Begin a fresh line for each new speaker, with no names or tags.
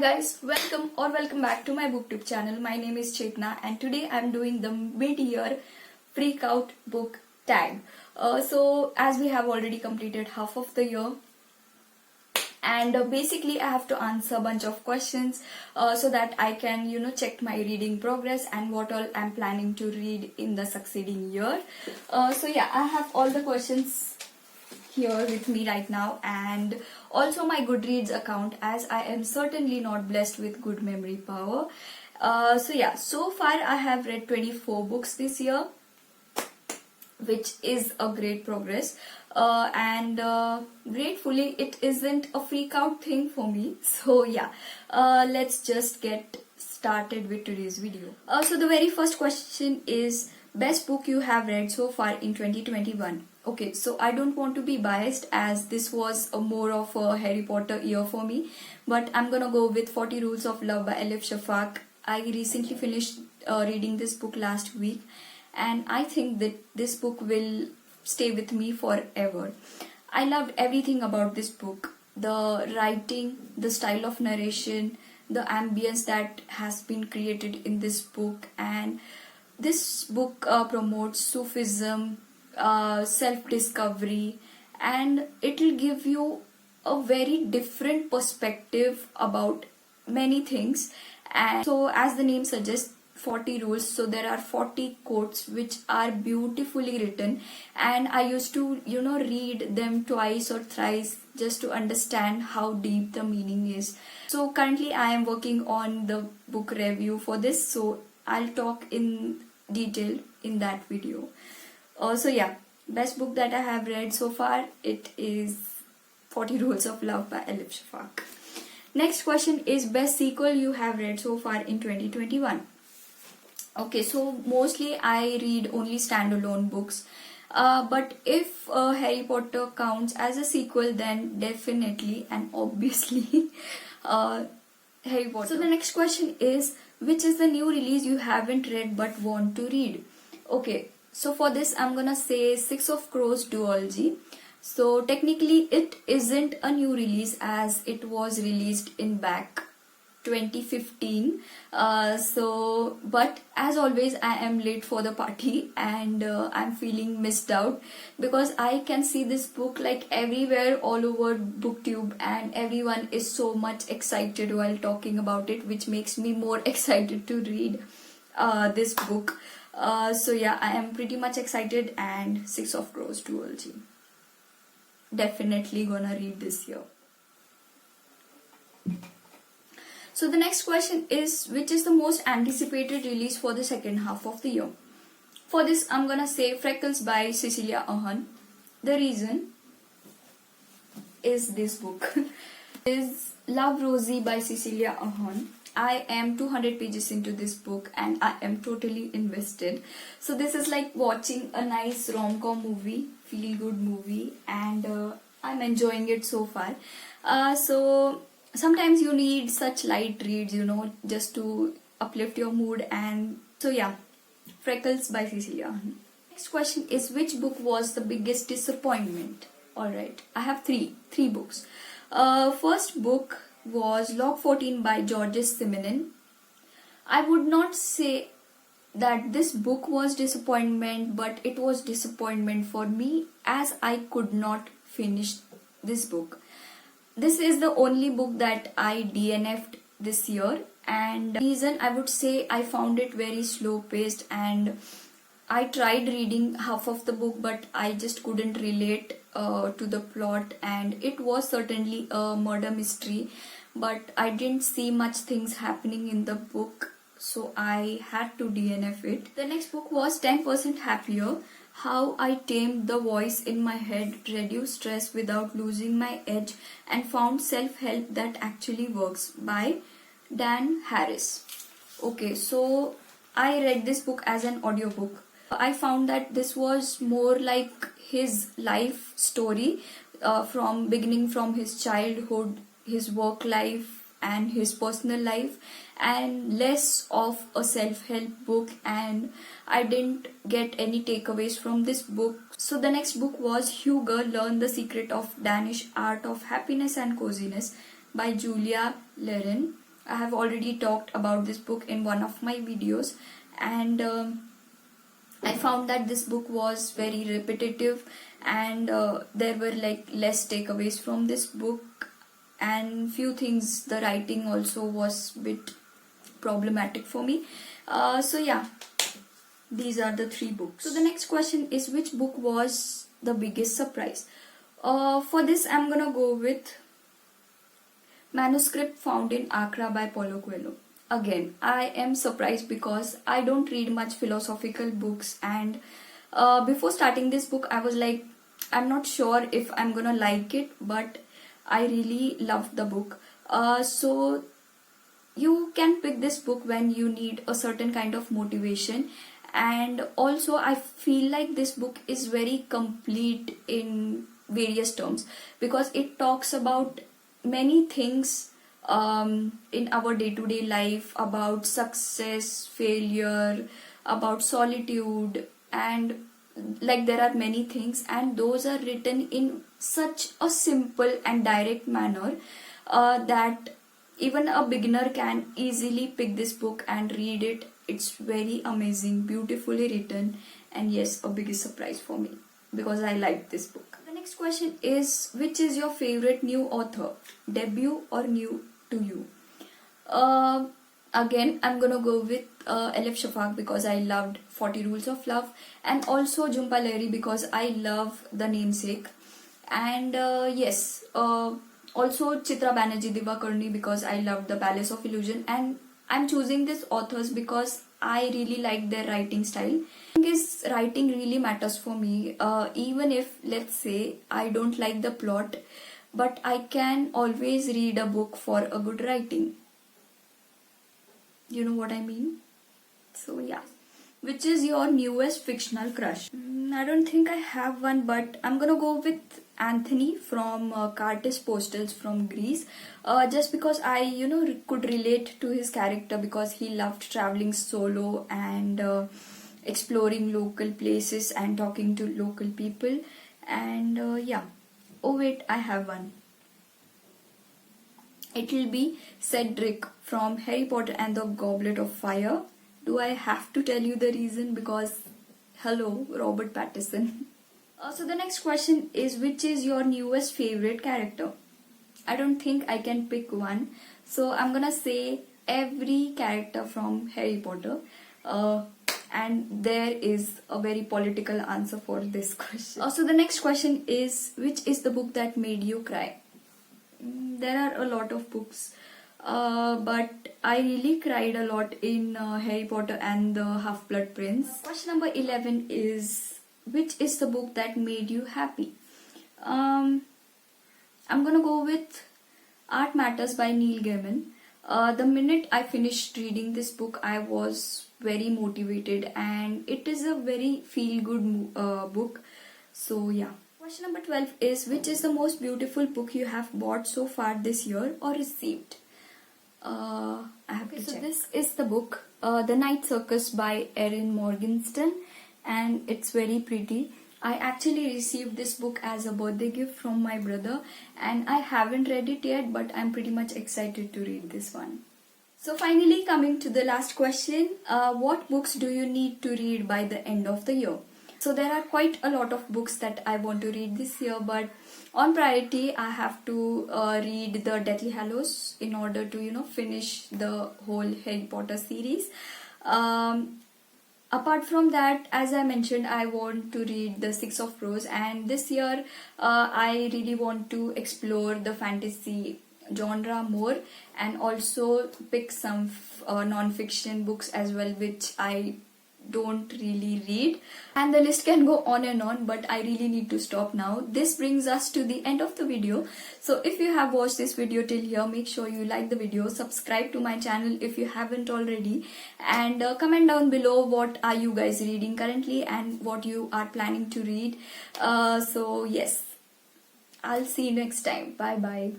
guys, welcome back to my Booktube channel. My name is Chetna and today I'm doing the mid-year Freakout book tag. So as we have already completed half of the year and basically I have to answer a bunch of questions so that I can check my reading progress and what all I'm planning to read in the succeeding year. So yeah, I have all the questions here with me right now and also my Goodreads account, as I am certainly not blessed with good memory power. So yeah, so far I have read 24 books this year, which is a great progress, and gratefully it isn't a freak out thing for me. So yeah, let's just get started with today's video. So the very first question is, best book you have read so far in 2021. Okay, so I don't want to be biased as this was a more of a Harry Potter year for me, but I'm gonna go with 40 Rules of Love by Elif Shafak. I recently finished reading this book last week and I think that this book will stay with me forever. I loved everything about this book. The writing, the style of narration, the ambience that has been created in this book, and this book promotes Sufism, self-discovery, and it will give you a very different perspective about many things. And so as the name suggests, 40 rules, so there are 40 quotes which are beautifully written, and I used to read them twice or thrice just to understand how deep the meaning is. So currently I am working on the book review for this, so I'll talk in detail in that video. So yeah, best book that I have read so far, it is 40 Rules of Love by Elif Shafak. Next question is, best sequel you have read so far in 2021. Okay, so mostly I read only standalone books, but if Harry Potter counts as a sequel, then definitely and obviously Harry Potter. So the next question is, which is the new release you haven't read but want to read? Okay, so for this I'm gonna say Six of Crows duology. So technically it isn't a new release as it was released in back 2015, but as always I am late for the party and I'm feeling missed out because I can see this book like everywhere all over Booktube and everyone is so much excited while talking about it, which makes me more excited to read this book. So yeah, I am pretty much excited, and Six of Crows duology, definitely gonna read this year. So the next question is, which is the most anticipated release for the second half of the year? For this I'm gonna say Freckles by Cecilia Ahern. The reason is this book is Love Rosie by Cecilia Ahern. I am 200 pages into this book and I am totally invested. So this is like watching a nice rom-com movie, feel-good movie, and I'm enjoying it so far. So sometimes you need such light reads, just to uplift your mood. And so yeah, Freckles by Cecilia. Next question is, which book was the biggest disappointment? Alright, I have three books. First book was Log 14 by Georges Simenon. I would not say that this book was disappointment, but it was disappointment for me as I could not finish this book. This is the only book that I DNF'd this year, and the reason I would say I found it very slow paced, and I tried reading half of the book but I just couldn't relate to the plot, and it was certainly a murder mystery but I didn't see much things happening in the book, so I had to DNF it. The next book was 10% Happier, How I Tamed the Voice in My Head, Reduced Stress Without Losing My Edge, and Found Self-Help That Actually Works by Dan Harris. Okay, so I read this book as an audiobook. I found that this was more like his life story from beginning from his childhood, his work life and his personal life, and less of a self-help book, and I didn't get any takeaways from this book. So the next book was Hugo, Learn the Secret of Danish Art of Happiness and Coziness by Julia Leren. I have already talked about this book in one of my videos, and I found that this book was very repetitive, and there were like less takeaways from this book, and few things, the writing also was bit problematic for me. So yeah, these are the 3 books. So the next question is, which book was the biggest surprise? For this I'm gonna go with Manuscript Found in Accra by Paulo Coelho. Again, I am surprised because I don't read much philosophical books, and before starting this book I was like, I'm not sure if I'm gonna like it, but I really loved the book. So you can pick this book when you need a certain kind of motivation, and also I feel like this book is very complete in various terms, because it talks about many things in our day-to-day life, about success, failure, about solitude, and like there are many things, and those are written in such a simple and direct manner that even a beginner can easily pick this book and read it. It's very amazing, beautifully written, and yes, a biggest surprise for me because I like this book. The next question is, which is your favorite new author, debut or new to you? Again, I'm gonna go with Elif Shafak because I loved 40 Rules of Love, and also Jhumpa Lahiri because I love The Namesake, and yes, also Chitra Banerjee Divakaruni because I loved The Palace of Illusion. And I'm choosing these authors because I really like their writing style. I think writing really matters for me, even if, let's say, I don't like the plot, but I can always read a book for a good writing. You know what I mean? So yeah. Which is your newest fictional crush? I don't think I have one, but I'm gonna go with Anthony from Cartis Postals from Greece, just because I could relate to his character, because he loved traveling solo and exploring local places and talking to local people. And yeah, oh wait, I have one. It will be Cedric from Harry Potter and the Goblet of Fire. Do I have to tell you the reason? Because hello, Robert Pattinson. So the next question is, which is your newest favorite character? I don't think I can pick one, so I'm gonna say every character from Harry Potter, and there is a very political answer for this question. So the next question is, which is the book that made you cry? There are a lot of books, but I really cried a lot in Harry Potter and the Half-Blood Prince. Question number 11 is, which is the book that made you happy? I'm gonna go with Art Matters by Neil Gaiman. The minute I finished reading this book, I was very motivated, and it is a very feel-good book. So yeah. Question number 12 is, which is the most beautiful book you have bought so far this year or received? I have to check. So this is the book, The Night Circus by Erin Morgenstern, and it's very pretty. I actually received this book as a birthday gift from my brother, and I haven't read it yet, but I'm pretty much excited to read this one. So finally, coming to the last question, what books do you need to read by the end of the year? So there are quite a lot of books that I want to read this year, but on priority I have to read the Deathly Hallows in order to finish the whole Harry Potter series. Apart from that, as I mentioned, I want to read The Six of Crows, and this year I really want to explore the fantasy genre more, and also pick some non-fiction books as well, which I don't really read, and the list can go on and on, but I really need to stop now. This brings us to the end of the video. So if you have watched this video till here, make sure you like the video, subscribe to my channel if you haven't already, and comment down below what are you guys reading currently and what you are planning to read. So yes, I'll see you next time. Bye bye.